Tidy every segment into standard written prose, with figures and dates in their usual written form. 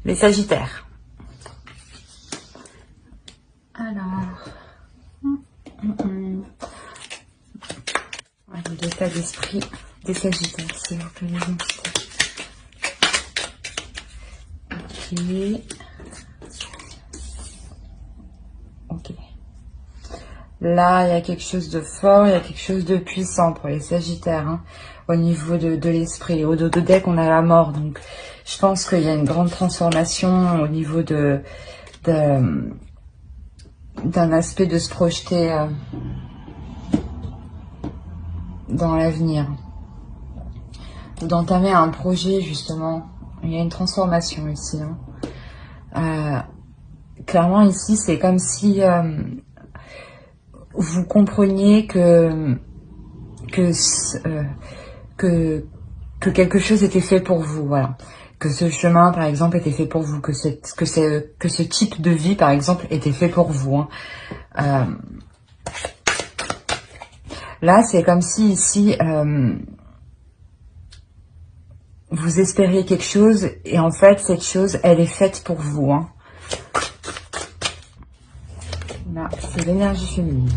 Les Sagittaires. Alors, l'état d'esprit des Sagittaires, s'il vous plaît, les entités. Ok. Là, il y a quelque chose de fort, il y a quelque chose de puissant pour les Sagittaires, hein, au niveau de l'esprit. Au dos de deck, on a la mort, donc je pense qu'il y a une grande transformation au niveau d'un aspect de se projeter dans l'avenir, d'entamer un projet, justement. Il y a une transformation ici, hein. Clairement, ici, c'est comme si vous compreniez que quelque chose était fait pour vous, voilà. Que ce chemin, par exemple, était fait pour vous, que ce type de vie, par exemple, était fait pour vous, hein. Là, c'est comme si ici, vous espériez quelque chose, et en fait, cette chose, elle est faite pour vous, hein. Là, c'est l'énergie féminine.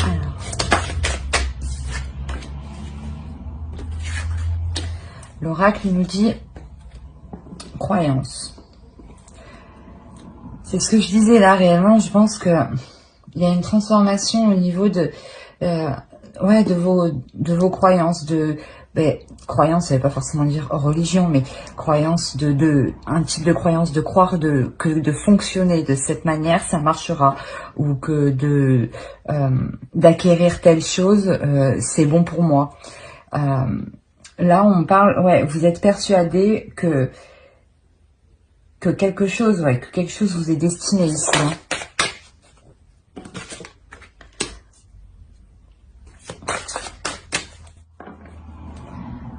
Alors. L'oracle nous dit croyance. C'est ce que je disais là, réellement, je pense que il y a une transformation au niveau de vos croyances, croyance, ça veut pas forcément dire religion, mais croyance un type de croyance de croire que de fonctionner de cette manière ça marchera, ou que d'acquérir telle chose c'est bon pour moi. Là on parle, vous êtes persuadé que quelque chose, vous est destiné ici, hein.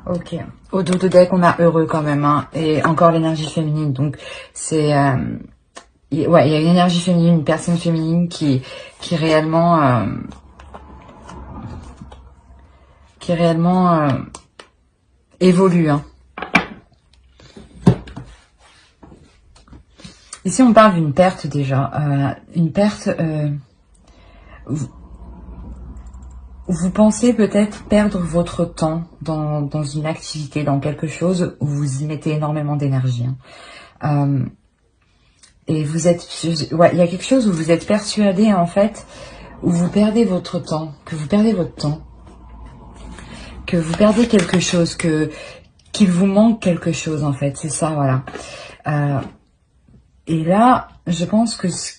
Ok. Au dos de deck, on a heureux quand même, hein, et encore l'énergie féminine. Donc c'est, il y a une énergie féminine, une personne féminine qui réellement, évolue, hein. Ici, on parle d'une perte déjà, une perte. Vous pensez peut-être perdre votre temps dans une activité, dans quelque chose où vous y mettez énormément d'énergie, hein. Et vous êtes, il y a quelque chose où vous êtes persuadé, en fait, où vous perdez votre temps, que vous perdez votre temps, que vous perdez quelque chose, qu'il vous manque quelque chose, en fait, c'est ça, voilà. Et là, je pense que ce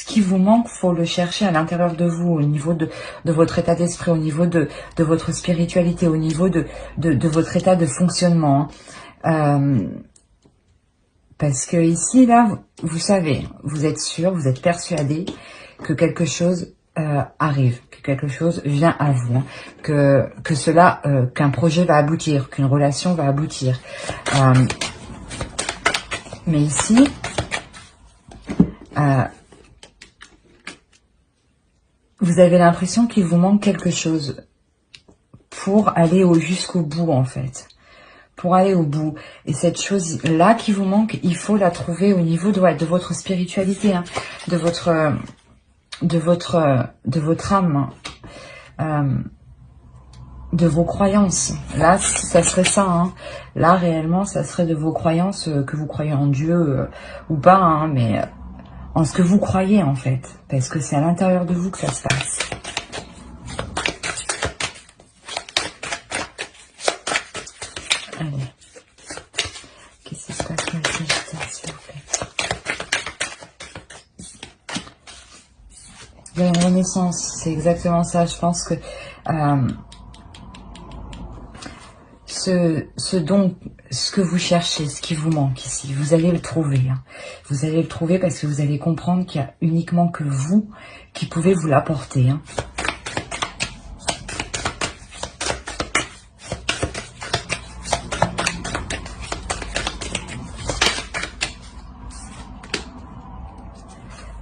qui vous manque, faut le chercher à l'intérieur de vous, au niveau de votre état d'esprit, au niveau de votre spiritualité, au niveau de votre état de fonctionnement, hein. Parce que ici, là, vous savez, vous êtes sûr, vous êtes persuadé que quelque chose arrive, que quelque chose vient à vous, hein, qu'un projet va aboutir, qu'une relation va aboutir. Mais ici, vous avez l'impression qu'il vous manque quelque chose pour aller jusqu'au bout, en fait. Pour aller au bout. Et cette chose-là qui vous manque, il faut la trouver au niveau de votre spiritualité, hein, de votre âme, de vos croyances. Là, ça serait ça, hein. Là, réellement, ça serait de vos croyances, que vous croyez en Dieu ou pas, hein, mais en ce que vous croyez, en fait. Parce que c'est à l'intérieur de vous que ça se passe. Allez. Qu'est-ce qui se passe pour les Sagittaires, s'il vous plaît? Il y a une renaissance, c'est exactement ça. Je pense que ce que vous cherchez, ce qui vous manque ici, vous allez le trouver, hein. Vous allez le trouver parce que vous allez comprendre qu'il n'y a uniquement que vous qui pouvez vous l'apporter, hein.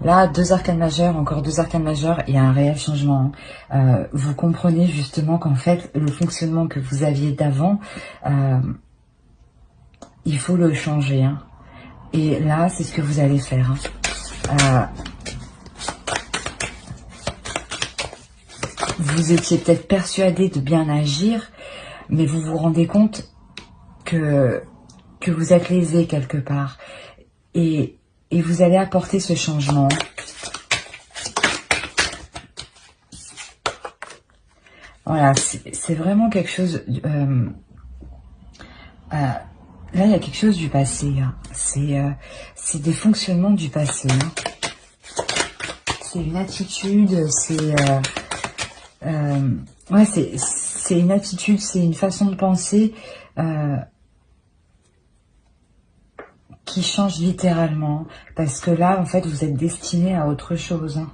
Là, 2 arcanes majeures, encore 2 arcanes majeures, il y a un réel changement, hein. Vous comprenez justement qu'en fait, le fonctionnement que vous aviez d'avant, il faut le changer, hein. Et là, c'est ce que vous allez faire. Vous étiez peut-être persuadé de bien agir, mais vous vous rendez compte que vous êtes lésé quelque part. Et vous allez apporter ce changement. Voilà, c'est vraiment quelque chose... là, il y a quelque chose du passé. Hein. C'est des fonctionnements du passé. Hein. C'est une attitude, ouais, c'est une attitude, c'est une façon de penser qui change littéralement. Parce que là, en fait, vous êtes destiné à autre chose. Hein.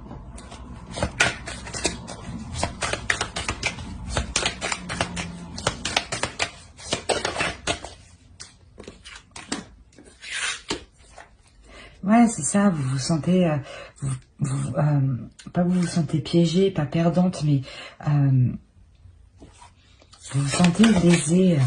Ouais, c'est ça, vous vous sentez, pas vous vous sentez piégée, pas perdante, mais vous vous sentez lésée.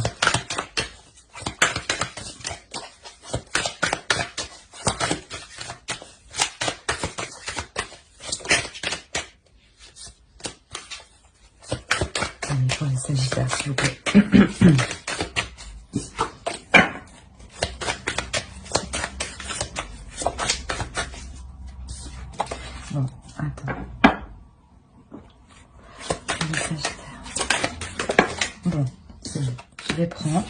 Allez, pour les Sagittaires, s'il vous plaît. Bon, attends. Les Sagittaires. Bon, c'est bon. Je les prends.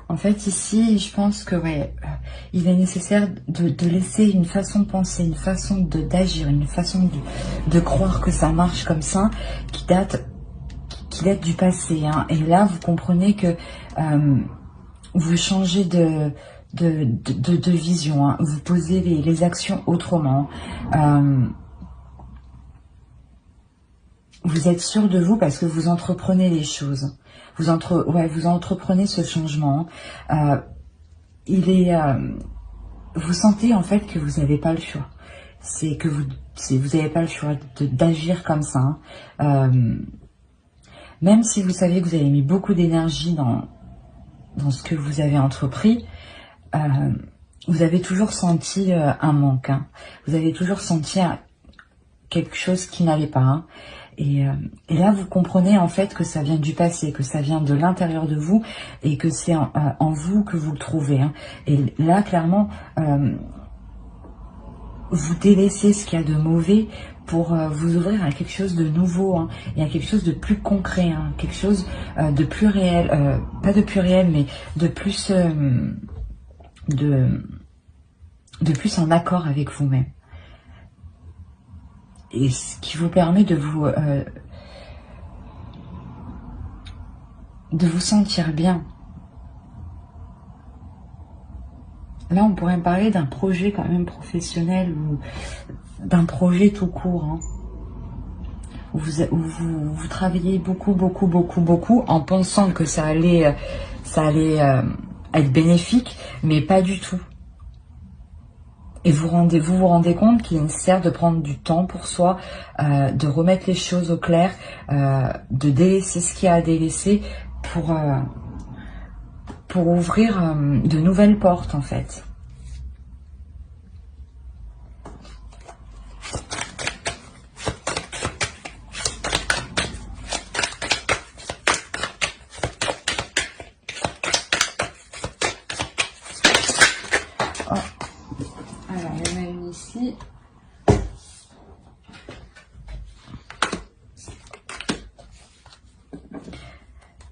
En fait, ici, je pense que ouais, il est nécessaire de laisser une façon de penser, une façon d'agir, une façon de croire que ça marche comme ça, qui date du passé. Hein. Et là, vous comprenez que vous changez de vision. Hein. Vous posez les actions autrement. Vous êtes sûr de vous parce que vous entreprenez les choses. Vous entreprenez ce changement. Vous sentez en fait que vous n'avez pas le choix. C'est que vous n'avez pas le choix d'agir comme ça. Même si vous savez que vous avez mis beaucoup d'énergie dans ce que vous avez entrepris, vous avez toujours senti un manque. Hein. Vous avez toujours senti quelque chose qui n'allait pas. Hein. Et là, vous comprenez en fait que ça vient du passé, que ça vient de l'intérieur de vous et que c'est en vous que vous le trouvez. Hein. Et là, clairement, vous délaissez ce qu'il y a de mauvais pour vous ouvrir à quelque chose de nouveau, hein, et à quelque chose de plus concret, hein, quelque chose de plus réel, pas de plus réel, mais de plus, de plus en accord avec vous-même. Et ce qui vous permet de vous sentir bien. Là, on pourrait parler d'un projet quand même professionnel ou d'un projet tout court. Hein, où vous travaillez beaucoup en pensant que ça allait être bénéfique, mais pas du tout. Et vous vous rendez compte qu'il est nécessaire de prendre du temps pour soi, de remettre les choses au clair, de délaisser ce qu'il y a à délaisser pour ouvrir de nouvelles portes en fait. Alors, il y en a une ici.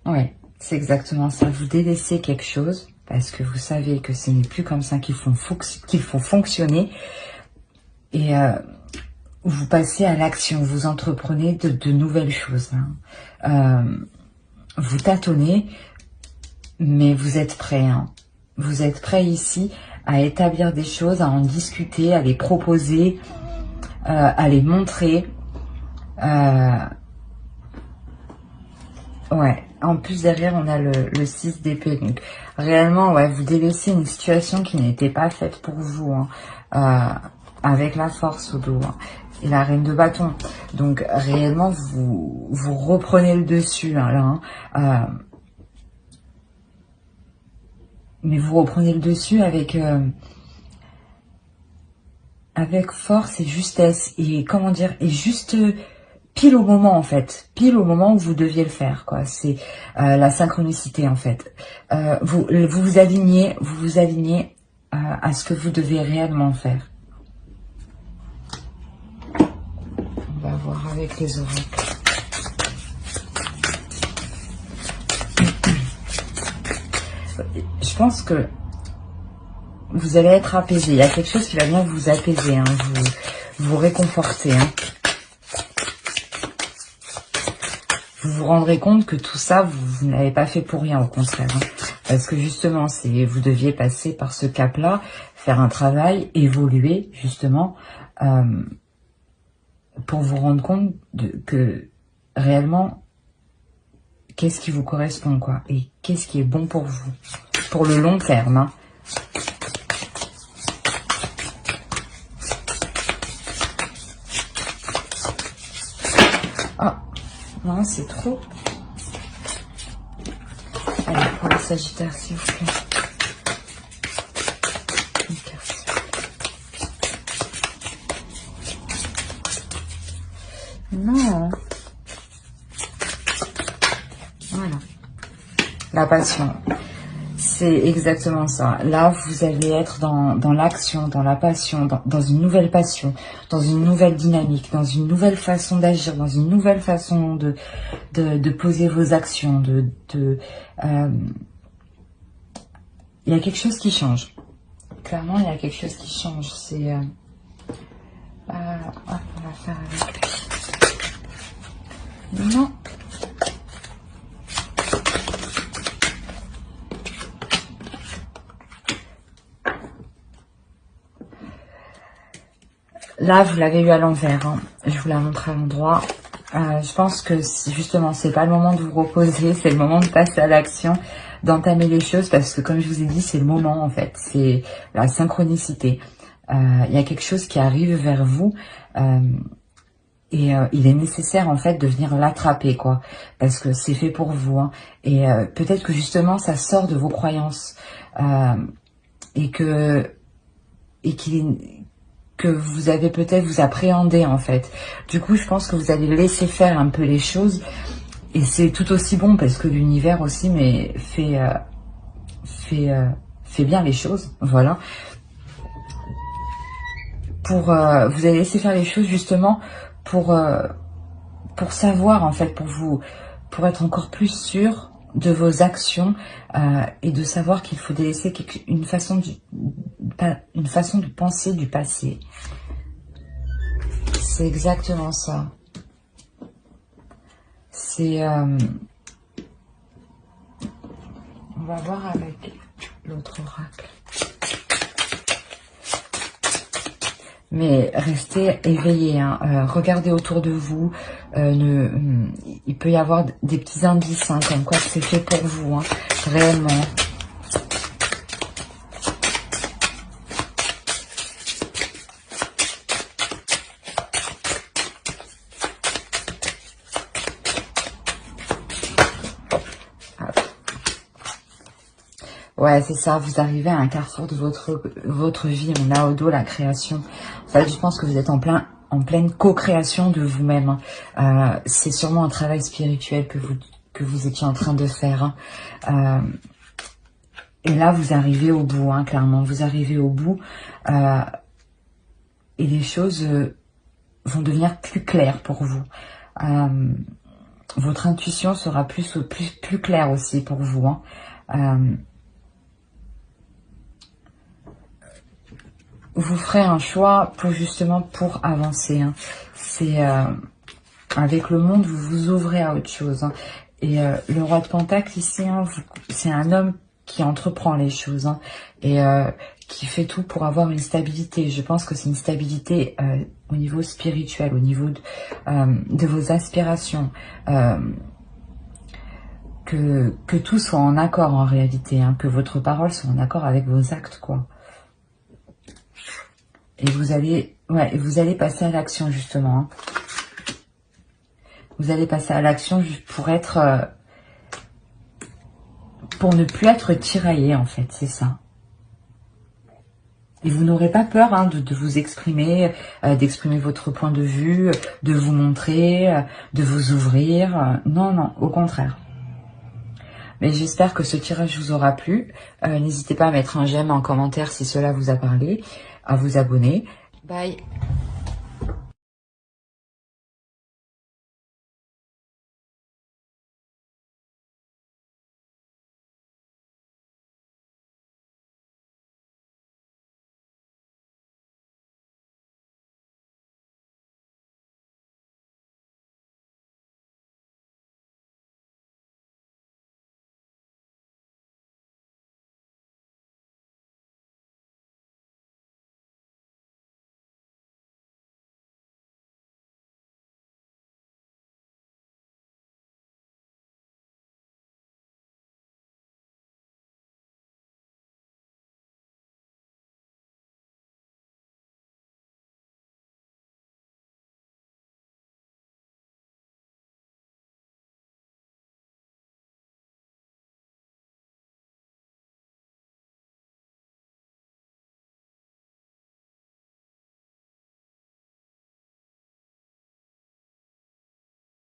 Ouais, c'est exactement ça. Vous délaissez quelque chose parce que vous savez que ce n'est plus comme ça qu'il faut fonctionner. Et vous passez à l'action. Vous entreprenez de nouvelles choses. Hein. Vous tâtonnez, mais vous êtes prêt. Hein. Vous êtes prêt ici à établir des choses, à en discuter, à les proposer, à les montrer. Ouais, en plus derrière on a le 6 d'épée. Donc réellement, ouais, vous délaissez une situation qui n'était pas faite pour vous, hein, avec la force au dos. Hein. et la reine de bâton. Donc réellement, vous reprenez le dessus hein, là. Hein. Mais vous reprenez le dessus avec force et justesse. Et comment dire, et juste pile au moment en fait. Pile au moment où vous deviez le faire, quoi. C'est la synchronicité en fait. Vous alignez à ce que vous devez réellement faire. On va voir avec les oracles. Je pense que vous allez être apaisé. Il y a quelque chose qui va bien vous apaiser, hein, vous réconforter. Hein. Vous vous rendrez compte que tout ça, vous n'avez pas fait pour rien, au contraire. Hein, parce que justement, vous deviez passer par ce cap-là, faire un travail, évoluer, justement, pour vous rendre compte que réellement, qu'est-ce qui vous correspond, quoi, et qu'est-ce qui est bon pour vous, pour le long terme. Hein. Ah, non, c'est trop. Allez, pour le Sagittaire, s'il vous plaît. Non. Voilà. La passion. C'est exactement ça. Là, vous allez être dans l'action, dans la passion, dans une nouvelle passion, dans une nouvelle dynamique, dans une nouvelle façon d'agir, dans une nouvelle façon de poser vos actions. Il y a quelque chose qui change. Clairement, il y a quelque chose qui change. C'est... on va faire avec lui. Non. Là, vous l'avez eu à l'envers. Hein. Je vous la montre à l'endroit. Je pense que justement, c'est pas le moment de vous reposer, c'est le moment de passer à l'action, d'entamer les choses, parce que comme je vous ai dit, c'est le moment en fait. C'est la synchronicité. Il y a quelque chose qui arrive vers vous. Et il est nécessaire en fait de venir l'attraper, quoi, parce que c'est fait pour vous. Hein. Et peut-être que justement, ça sort de vos croyances et que vous avez peut-être vous appréhendez en fait. Du coup, je pense que vous allez laisser faire un peu les choses et c'est tout aussi bon parce que l'univers aussi mais fait bien les choses, voilà. Vous allez laisser faire les choses justement pour savoir en fait, pour être encore plus sûr de vos actions et de savoir qu'il faut délaisser une façon de penser du passé. C'est exactement ça. C'est... on va voir avec l'autre oracle. Mais restez éveillés, hein. Regardez autour de vous. Il peut y avoir des petits indices, hein, comme quoi c'est fait pour vous, hein, réellement. Ouais, c'est ça, vous arrivez à un carrefour de votre vie. On a au dos la création. En fait, je pense que vous êtes en pleine co-création de vous-même. C'est sûrement un travail spirituel que vous étiez en train de faire. Hein. Et là, vous arrivez au bout, hein, clairement. Vous arrivez au bout. Et les choses vont devenir plus claires pour vous. Votre intuition sera plus claire aussi pour vous. Hein. Vous ferez un choix pour avancer. Hein. C'est avec le monde, vous vous ouvrez à autre chose. Hein. Et le roi de Pentacle ici, hein, c'est un homme qui entreprend les choses, hein, et qui fait tout pour avoir une stabilité. Je pense que c'est une stabilité au niveau spirituel, au niveau de vos aspirations. Que tout soit en accord en réalité, hein, que votre parole soit en accord avec vos actes, quoi. Et vous allez Ouais, et vous allez passer à l'action, justement. Hein. Vous allez passer à l'action juste pour être... pour ne plus être tiraillé, en fait, c'est ça. Et vous n'aurez pas peur hein, de vous exprimer, d'exprimer votre point de vue, de vous montrer, de vous ouvrir. Non, non, au contraire. Mais j'espère que ce tirage vous aura plu. N'hésitez pas à mettre un j'aime en commentaire si cela vous a parlé, à vous abonner. Bye.